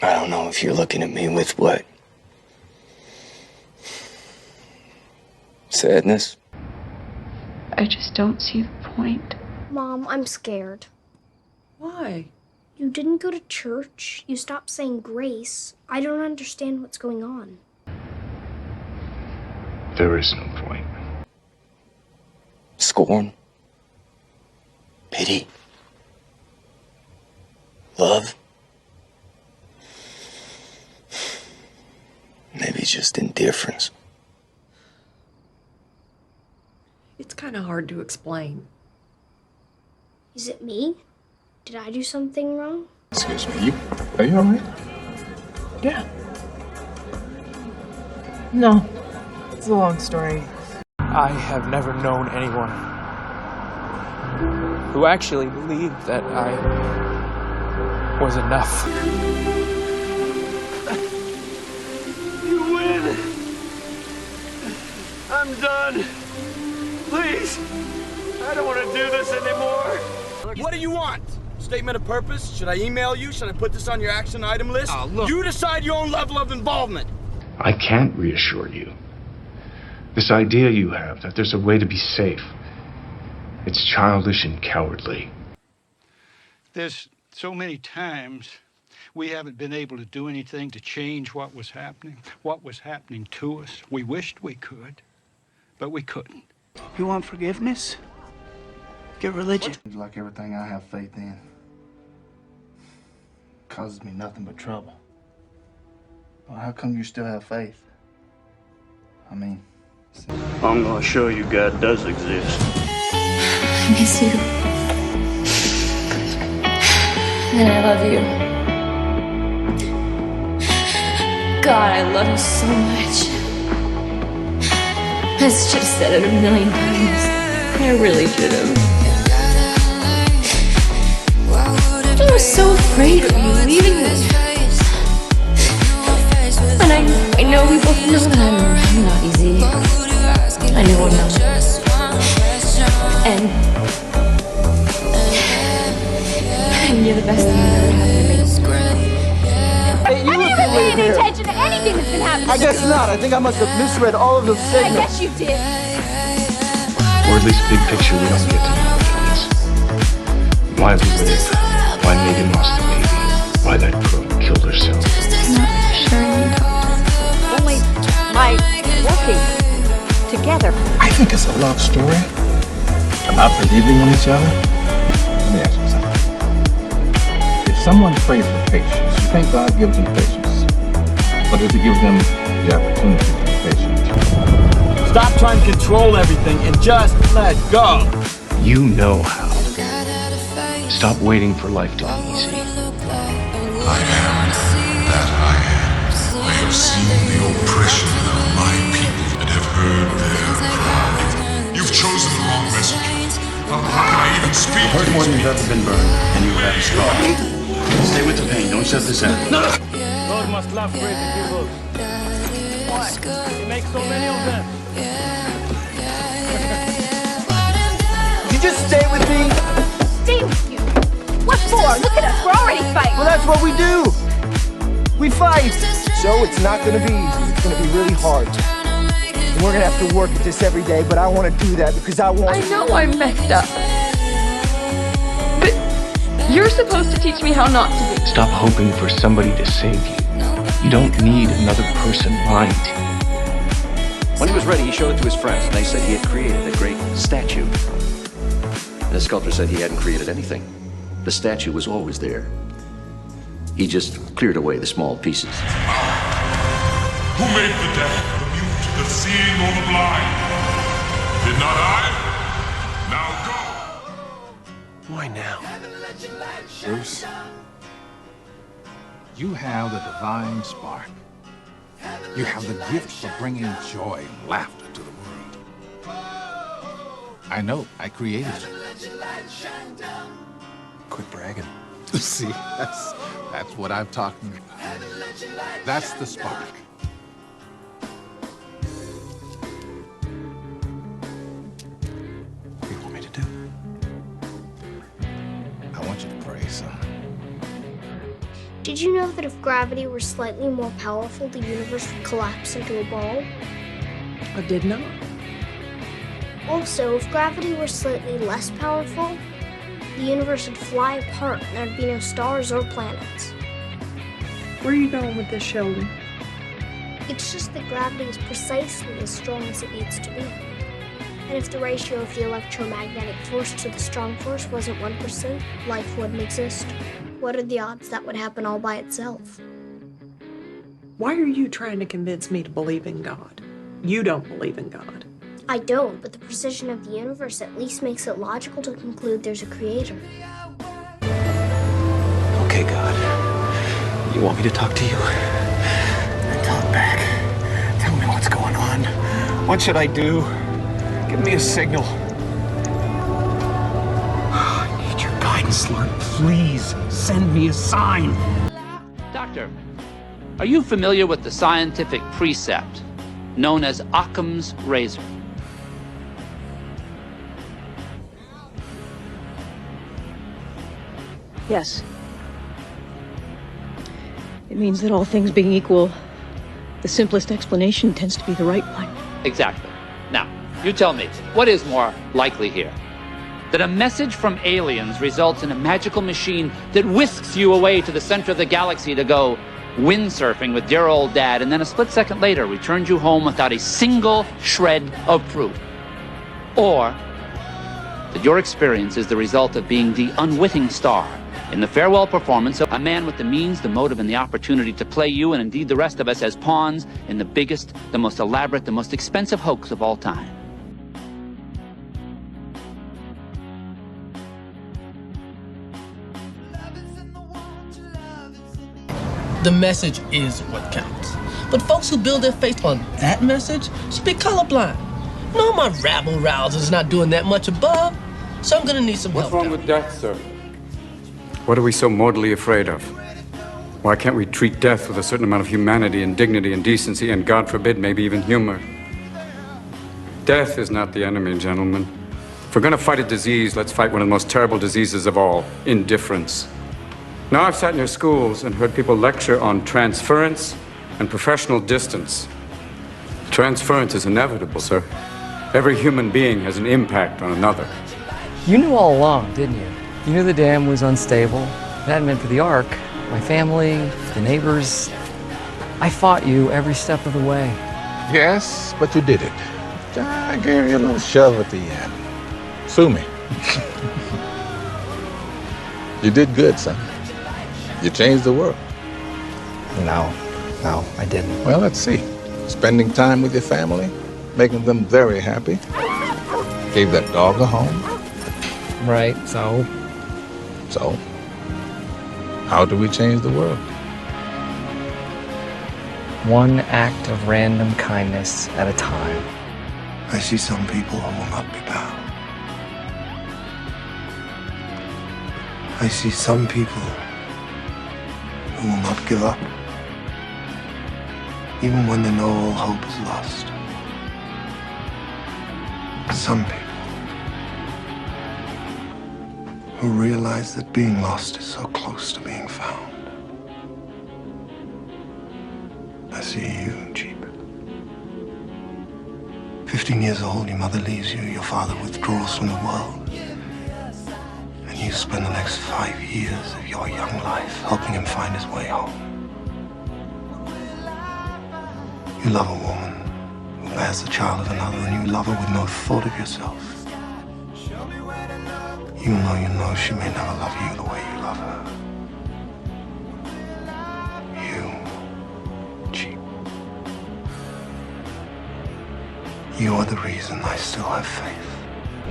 I don't know if you're looking at me with what? Sadness? I just don't see the point. Mom, I'm scared. Why? You didn't go to church. You stopped saying grace. I don't understand what's going on. There is no point. Scorn? Pity? Love? Maybe just indifference. It's kind of hard to explain. Is it me? Did I do something wrong? Excuse me, are you all right? Yeah. No, it's a long story. I have never known anyone who actually believed that I was enough. You win! I'm done! Please! I don't want to do this anymore! What do you want? Statement of purpose? Should I email you? Should I put this on your action item list? Look. You decide your own level of involvement. I can't reassure you. This idea you have that there's a way to be safe, it's childish and cowardly. There's so many times we haven't been able to do anything to change what was happening to us. We wished we could, but we couldn't. You want forgiveness? Get religion. Like everything I have faith in causes me nothing but trouble. Well, how come you still have faith? I mean... I'm gonna show you God does exist. I miss you. And I love you. God, I love you so much. I should have said it a million times. I really should have. I was so afraid of you leaving me. And I know we both know that I'm not easy. I know I'm not. And you're the best thing that ever happened to me. Hey, you I never paid any attention to anything that's been happening. I guess not. I think I must have misread all of those I signals. guess you did. Or at least big picture we don't get to know things. Why we live, why Megan lost the baby, why that girl killed herself. I'm not sure you talk. Only by working together. I think it's a love story about believing in each other. Let me ask you something. If someone prays for patience, you think God gives them patience? Or does he give them the opportunity to be patient? Stop trying to control everything and just let go. You know how. Stop waiting for life to be easy. I am that I am. I have seen the oppression of my people and have heard their cry. You've chosen the wrong messenger. How can I even speak? Hurt more than you've ever been burned, and you have a scar. Stay with the pain, don't shut this out. God must love crazy people. Why? He makes so many of them. You just stay with me. Stay with you. What for? Look at us. We're already fighting. Well, that's what we do. We fight. So it's not gonna be easy. It's gonna be really hard. And we're gonna have to work at this every day, but I want to do that because I want... I know I messed up. But you're supposed to teach me how not to be. Stop hoping for somebody to save you. You don't need another person lying to you. When he was ready, he showed it to his friends, and they said he had created a great statue. And the sculptor said he hadn't created anything. The statue was always there. He just cleared away the small pieces. Who made the deaf, the mute, the seeing, or the blind? Did not I? Now go! Why now? Bruce, you have the divine spark. You have the gift for bringing joy and laughter to the world. I know, I created you. Quit bragging. See, that's what I'm talking about. That's the spark. What do you want me to do? I want you to pray, son. Did you know that if gravity were slightly more powerful, the universe would collapse into a ball? I did not. Also, if gravity were slightly less powerful, the universe would fly apart and there'd be no stars or planets. Where are you going with this, Sheldon? It's just that gravity is precisely as strong as it needs to be. And if the ratio of the electromagnetic force to the strong force wasn't 1%, life wouldn't exist. What are the odds that would happen all by itself? Why are you trying to convince me to believe in God? You don't believe in God. I don't, but the precision of the universe at least makes it logical to conclude there's a creator. Okay, God. You want me to talk to you? Then talk back. Tell me what's going on. What should I do? Give me a signal. I need your guidance, Lord. Please send me a sign. Doctor, are you familiar with the scientific precept known as Occam's razor? Yes. It means that all things being equal, the simplest explanation tends to be the right one. Exactly. Now, you tell me, what is more likely here? That a message from aliens results in a magical machine that whisks you away to the center of the galaxy to go windsurfing with dear old dad, and then a split second later returns you home without a single shred of proof? Or that your experience is the result of being the unwitting star in the farewell performance of a man with the means, the motive, and the opportunity to play you, and indeed the rest of us, as pawns in the biggest, the most elaborate, the most expensive hoax of all time? The message is what counts. But folks who build their faith on that message should be colorblind. No, my rabble-rouser's not doing that much above, so I'm gonna need some help. What's wrong with death, sir? What are we so mortally afraid of? Why can't we treat death with a certain amount of humanity and dignity and decency and, God forbid, maybe even humor? Death is not the enemy, gentlemen. If we're gonna fight a disease, let's fight one of the most terrible diseases of all, indifference. Now, I've sat in your schools and heard people lecture on transference and professional distance. Transference is inevitable, sir. Every human being has an impact on another. You knew all along, didn't you? You knew the dam was unstable. It hadn't been for the Ark, my family, the neighbors. I fought you every step of the way. Yes, but you did it. I gave you a little shove at the end. Sue me. You did good, son. You changed the world. No, I didn't. Well, let's see. Spending time with your family, making them very happy. Gave that dog a home. Right, so? So, how do we change the world? One act of random kindness at a time. I see some people who will not be bound. I see some people who will not give up, even when they know all hope is lost. Some people who realize that being lost is so close to being found. I see you, Jeep. 15 years old, your mother leaves you, your father withdraws from the world. And you spend the next 5 years of your young life helping him find his way home. You love a woman who bears the child of another, and you love her with no thought of yourself. Even though you know she may never love you the way you love her. You, Jeep. You are the reason I still have faith.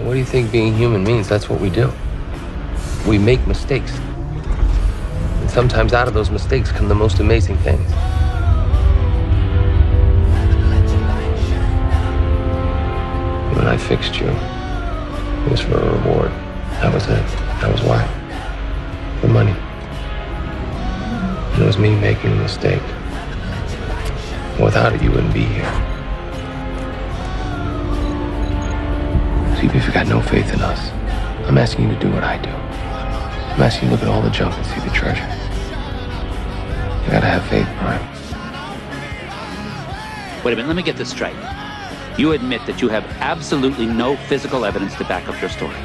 What do you think being human means? That's what we do. We make mistakes. And sometimes out of those mistakes come the most amazing things. When I fixed you, it was for a reward. That was it. That was why. For money. And it was me making a mistake. Without it, you wouldn't be here. See, if you've got no faith in us, I'm asking you to do what I do. I'm asking you to look at all the junk and see the treasure. Wait a minute, let me get this straight. You admit that you have absolutely no physical evidence to back up your story.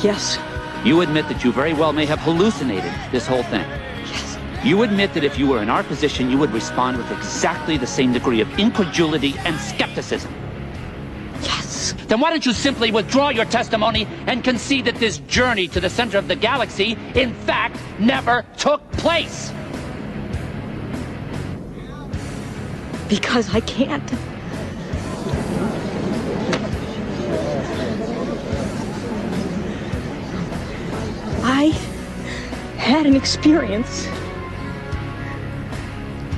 Yes. You admit that you very well may have hallucinated this whole thing. Yes. You admit that if you were in our position, you would respond with exactly the same degree of incredulity and skepticism. Yes. Then why don't you simply withdraw your testimony and concede that this journey to the center of the galaxy, in fact, never took place? Because I can't. I had an experience.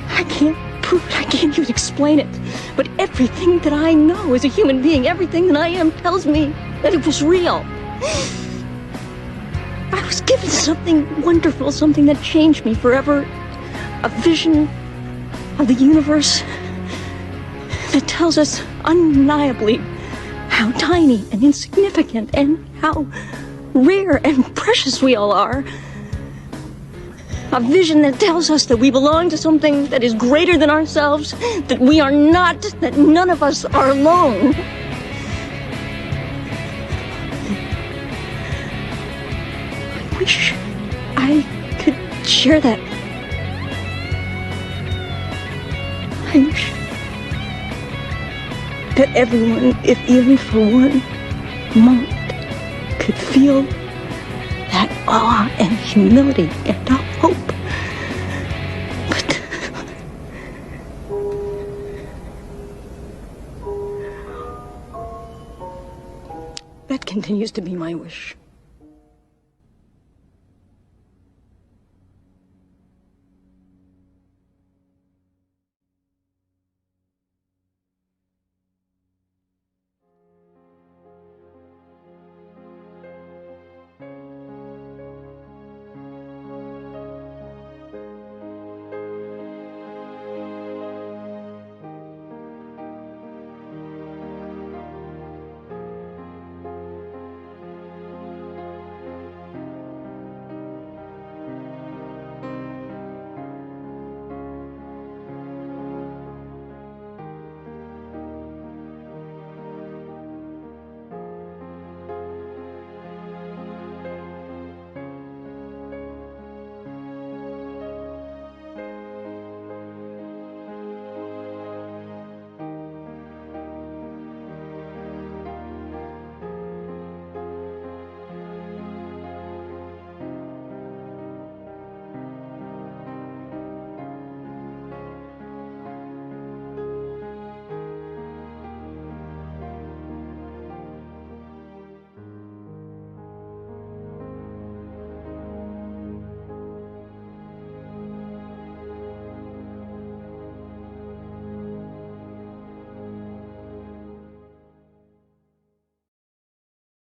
I can't prove it. I can't even explain it. But everything that I know as a human being, everything that I am tells me that it was real. I was given something wonderful, something that changed me forever. A vision of the universe that tells us undeniably how tiny and insignificant and how rare and precious we all are. A vision that tells us that we belong to something that is greater than ourselves, that we are not, that none of us are alone. I wish I could share that. I wish that everyone, if even for one moment, could feel that awe and humility and hope. But that continues to be my wish.